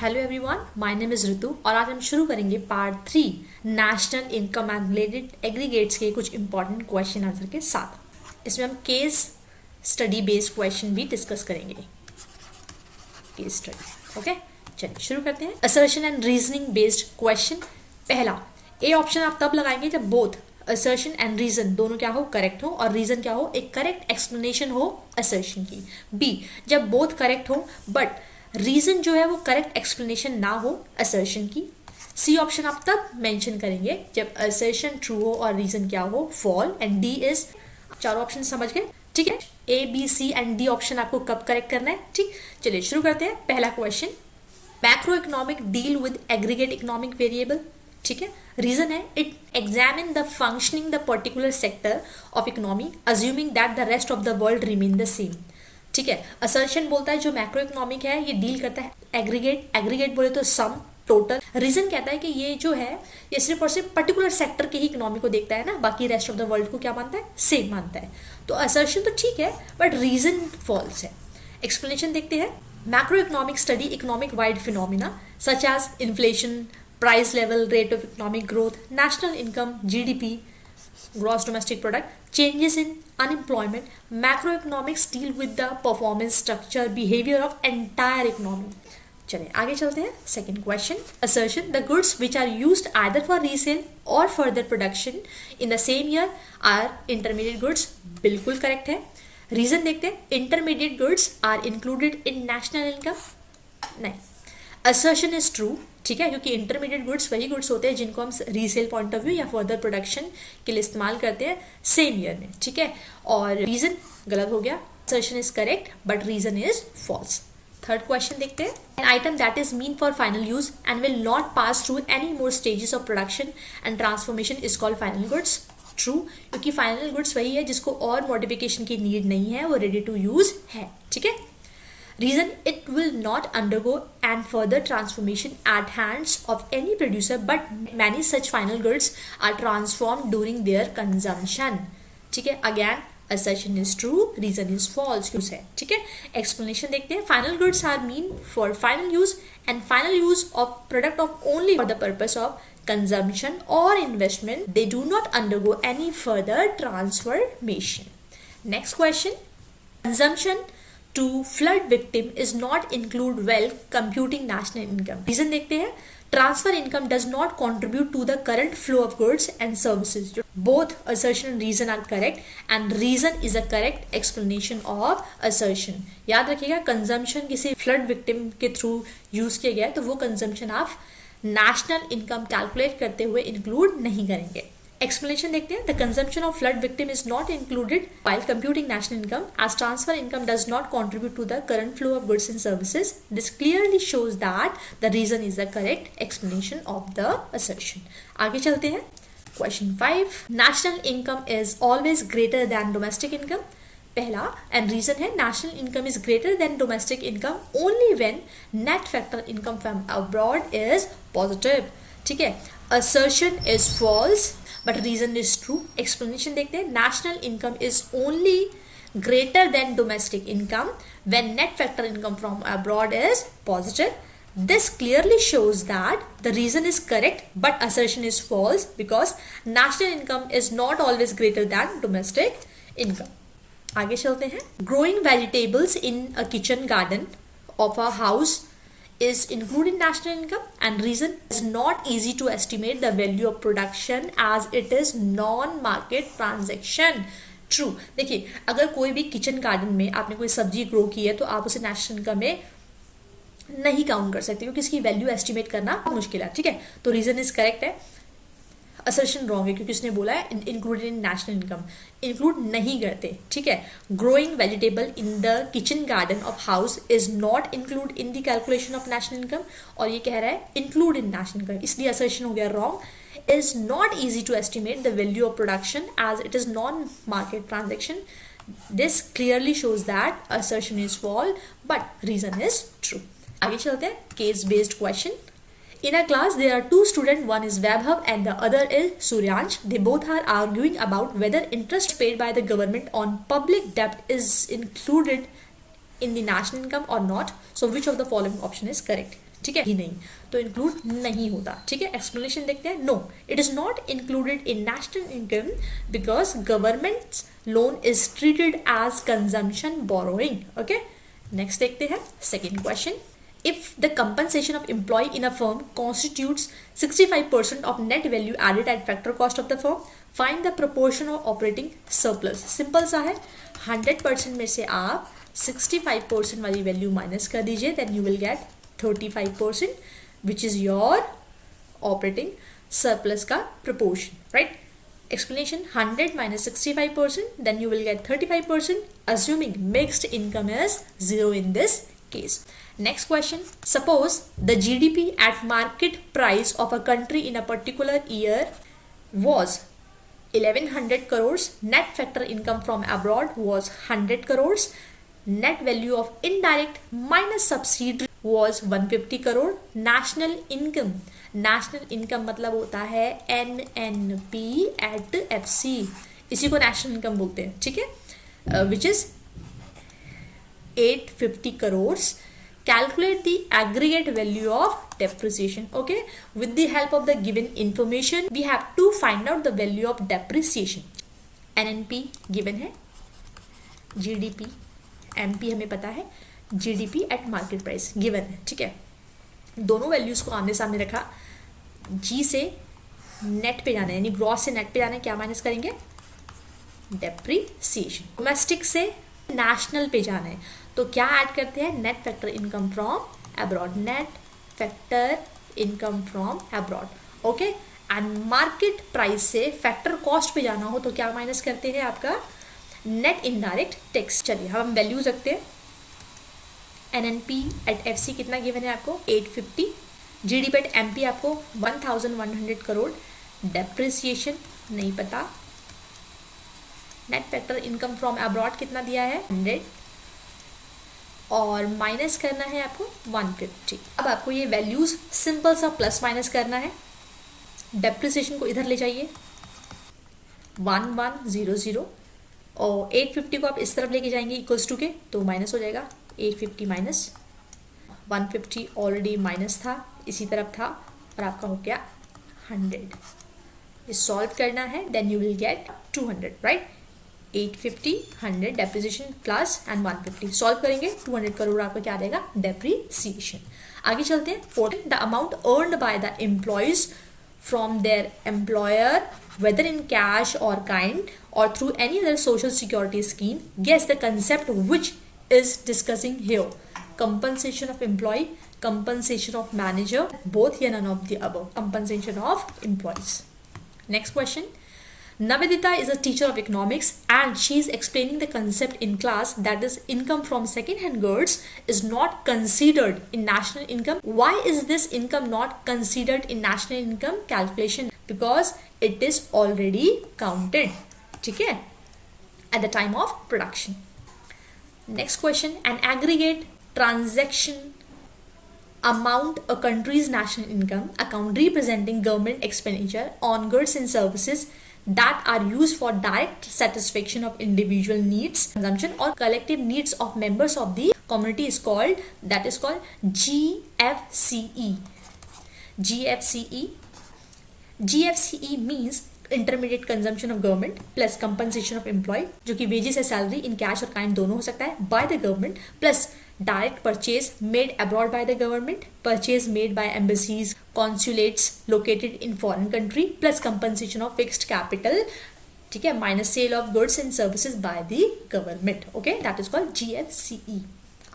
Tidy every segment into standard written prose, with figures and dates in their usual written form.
Hello everyone, my name is Ritu और आज हम शुरू करेंगे part 3 national income and related aggregates के कुछ इंपॉर्टेंट क्वेश्चन आंसर के साथ। इसमें हम केस स्टडी बेस्ड क्वेश्चन भी डिस्कस करेंगे। केस स्टडी, ओके, चलिए शुरू करते हैं। Assertion and reasoning based question. पहला ए ऑप्शन आप तब लगाएंगे जब बोथ असर्शन एंड रीजन दोनों क्या हो, करेक्ट हो, और रीजन क्या हो, एक करेक्ट एक्सप्लेनेशन हो असर्शन की। बी जब बोथ करेक्ट हो बट रीजन जो है वो करेक्ट एक्सप्लेनेशन ना हो असर्शन की। सी ऑप्शन आप तब मेंशन करेंगे जब असर्शन ट्रू हो और रीजन क्या हो, फॉल। एंड डी इज, चारों ऑप्शन समझ गए, ठीक है। A B C and D option आपको कब करेक्ट करना है, ठीक। चलिए शुरू करते हैं। पहला question, macro economic deal with aggregate economic variable, ठीक है। रीजन है it examine the functioning the particular sector of economy assuming that the rest of the world remain the same, ठीक है। असर्शन बोलता है जो मैक्रो इकोनॉमिक है ये डील करता है एग्रीगेट बोले तो सम, टोटल। रीजन कहता है कि ये जो है ये सिर्फ और सिर्फ पर्टिकुलर सेक्टर के ही इकोनॉमी को देखता है ना, बाकी रेस्ट ऑफ द वर्ल्ड को क्या मानता है, सेम मानता है। तो असर्शन तो ठीक है बट रीजन फॉल्स है। एक्सप्लेनेशन देखते हैं। Macro economic study economic wide phenomena such as inflation, price level, rate of economic growth, national income, GDP, gross domestic product, changes in unemployment. Macroeconomics deal with the performance, structure, behavior of entire economy. चलिए आगे चलते हैं। Second question, assertion the goods which are used either for resale or further production in the same year are intermediate goods, बिल्कुल correct है। Reason देखते हैं, intermediate goods are included in national income, नहीं। Assertion is true, ठीक है, क्योंकि intermediate goods वही goods होते हैं जिनको हम रीसेल पॉइंट ऑफ व्यू या फर्दर प्रोडक्शन के लिए इस्तेमाल करते हैं सेम ईयर में, ठीक है। और रीजन गलत हो गया, assertion is correct but reason is false. Third question देखते हैं। An item that is mean for final use and will not pass through any more stages of production and transformation is called final goods, true, क्योंकि final goods वही है जिसको और modification की need नहीं है, वो रेडी टू यूज है, ठीक है। Reason, it will not undergo and further transformation at hands of any producer, but many such final goods are transformed during their consumption, ठीक है। Again, assertion is true, reason is false, use है, ठीक है। Explanation देखते हैं। Final goods are mean for final use and final use of product of only for the purpose of consumption or investment. They do not undergo any further transformation. Next question, consumption to flood victim is not include well computing national income. Reason देखते हैं। Transfer income does not contribute to the current flow of goods and services. Both assertion and reason are correct and reason is a correct explanation of assertion. याद रखिएगा, consumption किसी flood victim के through use किया गया है तो वो consumption आप national income calculate करते हुए include नहीं करेंगे। Explanation देखते हैं। The consumption of flood victim is not included while computing national income as transfer income does not contribute to the current flow of goods and services. This clearly shows that the reason is the correct explanation of the assertion. आगे चलते हैं। Question 5. National income is always greater than domestic income. पहला and reason है national income is greater than domestic income only when net factor income from abroad is positive, ठीक है। Assertion is false but reason is true. Explanation देखते हैं। National income is only greater than domestic income when net factor income from abroad is positive. This clearly shows that the reason is correct but assertion is false because national income is not always greater than domestic income. आगे चलते हैं। Growing vegetables in a kitchen garden of a house is included in national income and reason is not easy to estimate the value of production as it is non-market transaction, true। देखिए, अगर कोई भी kitchen garden में आपने कोई सब्जी grow की है तो आप उसे नेशनल इनकम में नहीं काउंट कर सकते क्योंकि इसकी वैल्यू एस्टिमेट करना मुश्किल है, ठीक है। तो रीजन इज करेक्ट है, असर्शन रॉन्ग है क्योंकि उसने बोला है included in national income, include नहीं करते, ठीक है। Growing vegetable in the kitchen garden of house is not include in the calculation of national income, और ये कह रहा है इंक्लूड इन नेशनल इनकम, इसलिए असर्शन हो गया wrong. Is not easy to estimate the value of production as it is non market transaction. This clearly shows that assertion is false but reason is true. आगे चलते हैं। Case based question. In a class, there are two students, one is Vaibhav and the other is Suryansh. They both are arguing about whether interest paid by the government on public debt is included in the national income or not, so which of the following option is correct. ठीक है, ही नहीं तो include नहीं होता. ठीक है, explanation देखते हैं. No, it is not included in national income because government loan is treated as consumption borrowing. Okay, next देखते हैं second question. If the compensation of employee in a firm constitutes 65% of net value added at factor cost of the firm, find the proportion of operating surplus. Simple सा है, 100% में से आप 65% वाली value minus कर दीजिए, then you will get 35% which is your operating surplus का proportion, right? Explanation: 100 minus 65%, then you will get 35%, assuming mixed income is 0 in this case. Next question. Suppose the GDP at market price of a country in a particular year was 1100 crores, net factor income from abroad was 100 crores, net value of indirect minus subsidiary was 150 crore, national income मतलब होता है NNP at FC, इसी को national income बोलते हैं. ठीक है, which is 850 crores. Calculate the aggregate value of depreciation. Okay, with the help of the given information we have to find out the value of depreciation. NNP given है, GDP, MP हमें पता है, GDP at market price given है. ठीक है, दोनों values को आमने सामने रखा, G से नेट पे जाना है, यानी ग्रॉस से नेट पे जाना है, क्या माइनस करेंगे? डेप्रीसिएशन. डोमेस्टिक से नेशनल पे जाना है, तो क्या ऐड करते हैं? Net factor income from abroad, net factor income from abroad. Okay, and market price से फैक्टर कॉस्ट पे जाना हो तो क्या माइनस करते हैं? आपका नेट इनडायरेक्ट टैक्स. चलिए हम वैल्यूज रखते हैं. एनएनपी एट एफसी कितना गिवन है आपको? 850. जीडीपी एट एमपी आपको 1100 करोड़. डेप्रिसिएशन नहीं पता. Net factor income from abroad कितना दिया है? 100, और माइनस करना है आपको 150. अब आपको ये वैल्यूज सिंपल सा प्लस माइनस करना है. डेप्रिसिएशन को इधर ले जाइए, 1100, और 850 को आप इस तरफ लेके जाएंगे इक्वल्स टू के, तो माइनस हो जाएगा. 850 माइनस 150 ऑलरेडी माइनस था, इसी तरफ था, और आपका हो गया 100. ये सॉल्व करना है, then you will get 200, right? 850, 100 depreciation plus and 150 solve करेंगे, 200 करोड़ आपका क्या आ जाएगा? डेप्रिसिएशन. आगे चलते हैं. Fourth, the amount earned by the employees from their employer whether in cash or kind or through any other social security scheme. Guess the concept which is discussing here. Compensation of employee, compensation of manager, both here, none of the above. Compensation of employees. Next question. Navedita is a teacher of economics and she is explaining the concept in class, that is income from second-hand goods is not considered in national income. Why is this income not considered in national income calculation? Because it is already counted, ठीक है, at the time of production. Next question. An aggregate transaction amount a country's national income account representing government expenditure on goods and services that are used for direct satisfaction of individual needs, consumption or collective needs of members of the community is called, that is called GFCE. GFCE. GFCE means intermediate consumption of government plus compensation of employee, जो कि wages है, salary in cash और kind दोनों हो सकता है, by the government, plus direct purchase made abroad by the government, purchase made by embassies, consulates located in foreign country, plus compensation of fixed capital, ठीक है, minus sale of goods and services by the government. Okay, that is called GFCE.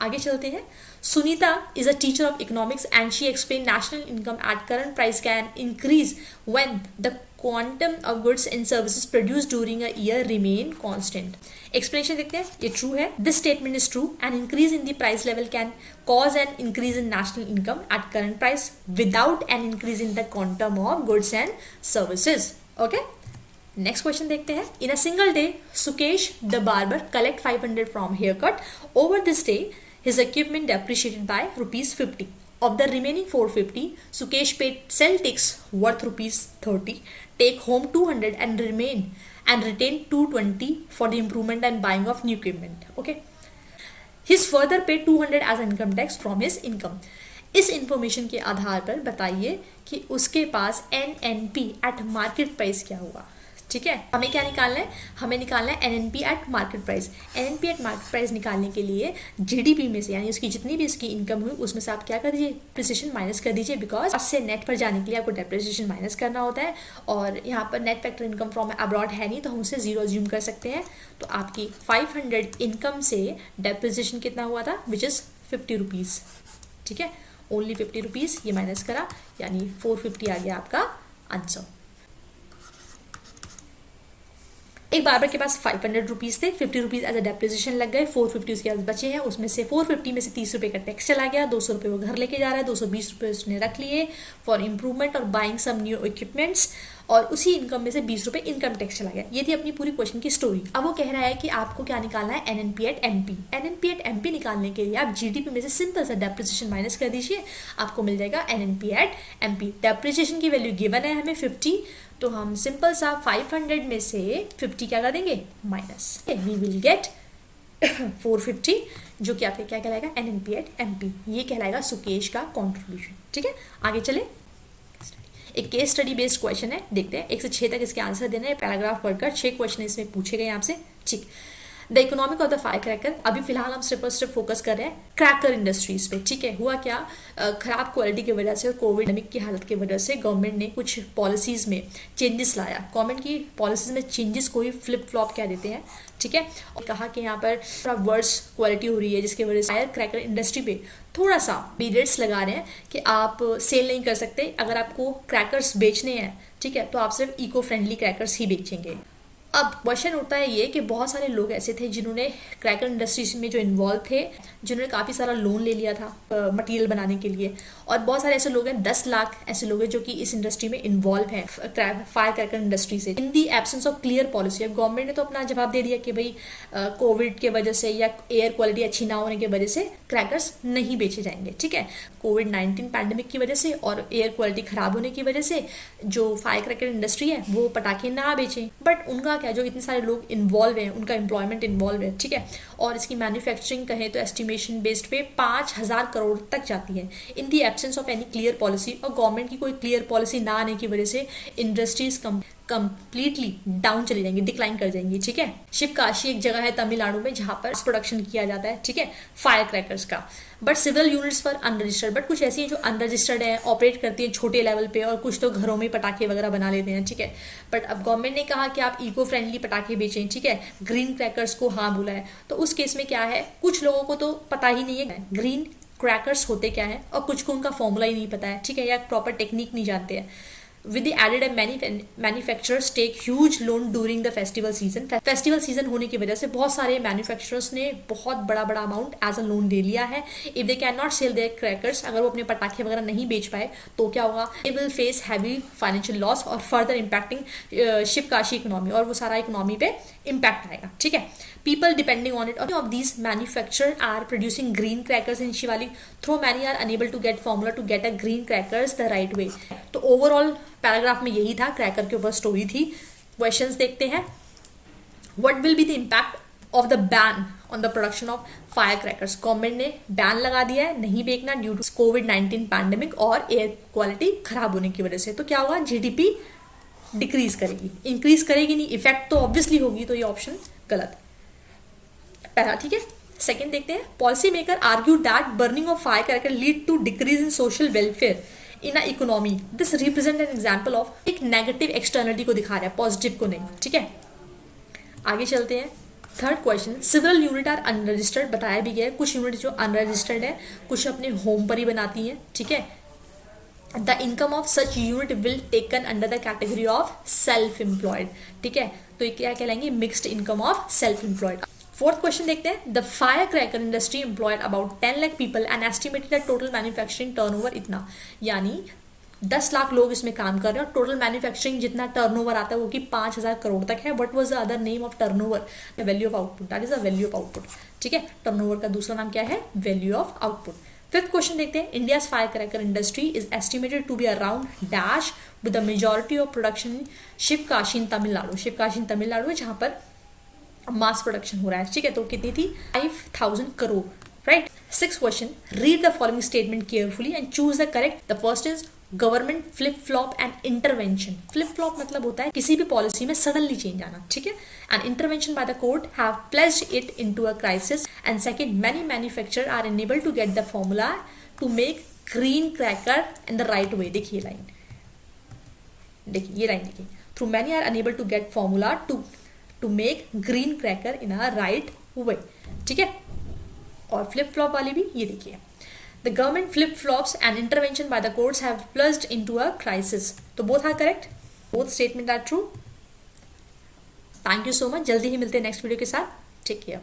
आगे चलते हैं. Sunita is a teacher of economics and she explained national income at current price can increase when the quantum of goods and services produced during a year remain constant. Explanation देखते हैं. ये true है. This statement is true. An increase in the price level can cause an increase in national income at current price without an increase in the quantum of goods and services. Okay. Next question देखते हैं. In a single day, Sukesh the barber collect 500 from haircut. Over this day, his equipment depreciated by rupees 50. Of the remaining 450, Sukesh paid sell tax worth rupees 30, take home 200 and retain 220 for the improvement and buying of new equipment. Okay. His further pay 200 as income tax from his income. इस information के आधार पर बताइए कि उसके पास NNP at market price क्या हुआ। ठीक है, हमें क्या निकालना है, हमें निकालना है NNP at market price. NNP at market price निकालने के लिए GDP में से, यानी उसकी जितनी भी इसकी इनकम हुई उसमें से आप क्या कर दीजिए, डेप्रिसिएशन माइनस कर दीजिए, बिकॉज उससे नेट पर जाने के लिए आपको डेप्रिसिएशन माइनस करना होता है, और यहाँ पर net factor income from abroad है नहीं, तो हम उसे 0 अज्यूम कर सकते हैं। तो आपकी 500 इनकम से डेप्रिसिएशन कितना हुआ था, विच इज़ 50 रुपीज़। ठीक है, ओनली 50 रुपीज़, ये माइनस करा, यानी 450 आ गया आपका आंसर। एक बार्बर के पास 500 रुपीज़ थे, 50 रुपीज़ एज अ डेप्रिसिएशन लग गए, 450 उसके पास बचे हैं, उसमें से 450 में से 30 रुपये का टैक्स चला गया, 200 रुपये वो घर लेके जा रहा है, 220 रुपये उसने रख लिए फॉर इम्प्रूवमेंट और बाइंग सम न्यू इक्विपमेंट्स, और उसी इनकम में से 20 रुपये इनकम टैक्स चला गया। ये थी अपनी पूरी क्वेश्चन की स्टोरी। अब वो कह रहा है कि आपको क्या निकालना है, NNP at MP। NNP at MP निकालने के लिए आप GDP में से सिंपल सा डेप्रिसिएशन माइनस कर दीजिए, आपको मिल जाएगा NNP एट MP। डेप्रिसिएशन की वैल्यू गिवन है हमें 50, तो हम सिंपल सा 500 में से 50 क्या कर देंगे, माइनस, वी विल गेट 450, जो कि आपके क्या कहलाएगा, NNP एट MP। ये कहलाएगा सुकेश का कॉन्ट्रीब्यूशन। ठीक है, आगे चले। एक केस स्टडी बेस्ड क्वेश्चन है, देखते हैं 1 से 6 तक इसके आंसर देने हैं, पैराग्राफ पढ़कर 6 क्वेश्चन इसमें पूछे गए आपसे। ठीक, the economic of the fire cracker. अभी फिलहाल हम स्टेप बाय स्टेप फोकस कर रहे हैं क्रैकर इंडस्ट्रीज पे। ठीक है, हुआ क्या, खराब क्वालिटी की वजह से और कोविड की हालत की वजह से गवर्नमेंट ने कुछ पॉलिसीज में चेंजेस लाया। गवर्नमेंट की पॉलिसीज में चेंजेस को ही फ्लिप फ्लॉप कह देते हैं। ठीक है, और कहा कि यहाँ पर थोड़ा वर्स क्वालिटी हो रही है, जिसकी वजह से फायर क्रैकर इंडस्ट्री पे थोड़ा सा पीरियड्स लगा रहे हैं कि आप सेल नहीं कर सकते। अगर आपको क्रैकर्स बेचने हैं, ठीक है, तो आप सिर्फ इको फ्रेंडली क्रैकर्स ही बेचेंगे। अब क्वेश्चन उठता है ये कि बहुत सारे लोग ऐसे थे जिन्होंने क्रैकर इंडस्ट्रीज में जो इन्वॉल्व थे, जिन्होंने काफ़ी सारा लोन ले लिया था मटेरियल बनाने के लिए, और बहुत सारे ऐसे लोग हैं, 10 लाख ऐसे लोग हैं जो कि इस इंडस्ट्री में इन्वॉल्व हैं फायर क्रैकर इंडस्ट्री से। In the absence of clear policy, अब गवर्नमेंट ने तो अपना जवाब दे दिया कि भाई कोविड के वजह से या एयर क्वालिटी अच्छी ना होने की वजह से क्रैकर्स नहीं बेचे जाएंगे। ठीक है, कोविड-19 पैंडेमिक की वजह से और एयर क्वालिटी खराब होने की वजह से जो फायर क्रैकर इंडस्ट्री है वो पटाखे ना बेचें, बट उनका जो इतने सारे लोग इन्वॉल्व हैं, उनका एम्प्लॉयमेंट इन्वॉल्व है। ठीक है, और इसकी मैन्युफैक्चरिंग कहें तो एस्टिमेशन बेस्ड पे 5000 करोड़ तक जाती है in the absence of any clear policy. और गवर्नमेंट की कोई क्लियर पॉलिसी ना आने की वजह से इंडस्ट्रीज कंप्लीटली डाउन चली जाएंगी, डिक्लाइन कर जाएंगी। ठीक है, शिवकाशी एक जगह है तमिलनाडु में जहां पर प्रोडक्शन किया जाता है, ठीक है, फायर क्रैकर्स का, but civil units for unregistered. But कुछ ऐसी हैं जो अनरजिस्टर्ड है, ऑपरेट करती है छोटे लेवल पे, और कुछ तो घरों में पटाखे वगैरह बना लेते हैं। ठीक है, बट अब गवर्नमेंट ने कहा कि आप इको फ्रेंडली पटाखे बेचें, ठीक है, ग्रीन क्रैकर्स को हाँ बोला है। तो उस केस में क्या है, कुछ लोगों को तो पता ही नहीं है ग्रीन क्रैकर्स होते क्या है, और कुछ को उनका फॉर्मूला ही नहीं पता है। ठीक है, या प्रॉपर टेक्निक नहीं जानते हैं। With the added manufacturers take huge loan during the festival season. Festival season होने की वजह से बहुत सारे मैन्युफैक्चरर्स ने बहुत बड़ा अमाउंट एज अ लोन ले लिया है। If they can not sell their crackers, अगर वो अपने पटाखे वगैरह नहीं बेच पाए तो क्या होगा, they will face heavy financial loss और फर्दर इम्पैक्टिंग शिवकाशी इकोनॉमी, और वो सारा इकोनॉमी पे इम्पैक्ट आएगा। ठीक है, people depending on it of these manufacturers are producing green crackers in Shivali, though many are unable to get formula to get a green crackers the right way. तो overall paragraph में यही था, cracker के ऊपर story थी। Questions देखते हैं। What will be the impact of the ban on the production of firecrackers? Government ने बैन लगा दिया है, नहीं बेचना ड्यू टू कोविड-19 पैंडेमिक और एयर क्वालिटी खराब होने की वजह से। तो क्या होगा, GDP डिक्रीज करेगी, इंक्रीज करेगी नहीं, इफेक्ट तो ऑब्वियसली होगी, तो ये ऑप्शन गलत पहला। ठीक है, सेकंड देखते हैं। Policy maker argue that burning of fire cracker lead to decrease in social welfare in a economy. This represent an example of, एक नेगेटिव एक्सटर्नलिटी को दिखा रहा है, पॉजिटिव को नहीं। ठीक है, आगे चलते हैं। Third question, civil unit are unregistered, बताया भी गया है कुछ यूनिट जो अनरजिस्टर्ड है, कुछ अपने होम पर ही बनाती हैं। ठीक है, the income of such unit will taken under the category of self employed. ठीक है, तो ये क्या कहलाएंगे, mixed income of self employed. Fourth question देखते हैं। The fire cracker industry employed about 10 lakh people and estimated the total manufacturing turnover इतना, यानी 10 लाख लोग इसमें काम कर रहे हैं और टोटल मैन्युफैक्चरिंग जितना टर्नओवर आता है वो कि 5000 करोड़ तक है। What was the other name of turnover? Value of output, that is the value of output. ठीक है, टर्नओवर का दूसरा नाम क्या है? Value of output. Fifth question देखते हैं। India's fire cracker industry is estimated to be around dash with the majority of production Sivakasi in Tamil Nadu. Sivakasi in Tamil Nadu है जहां पर मास प्रोडक्शन हो रहा है, ठीक है। तो कितनी थी 5000 crore, right. 6th question, read the following statement carefully and choose the correct. The first is government flip flop and intervention. Flip flop मतलब होता है किसी भी पॉलिसी में सडनली चेंज आना, ठीक है। And intervention by the court have placed it into a crisis. And second, many manufacturer are unable to get the formula to make green cracker in the right way. देखिए line, देखिए ये line देखिए, through many are unable to get formula to make green cracker in a right way, ठीक है। और flip flop वाली भी ये देखिए, the government flip flops and intervention by the courts have pushed into a crisis. तो both are correct, both statement are true. Thank you so much, जल्दी ही मिलते हैं नेक्स्ट वीडियो के साथ, टेक केयर।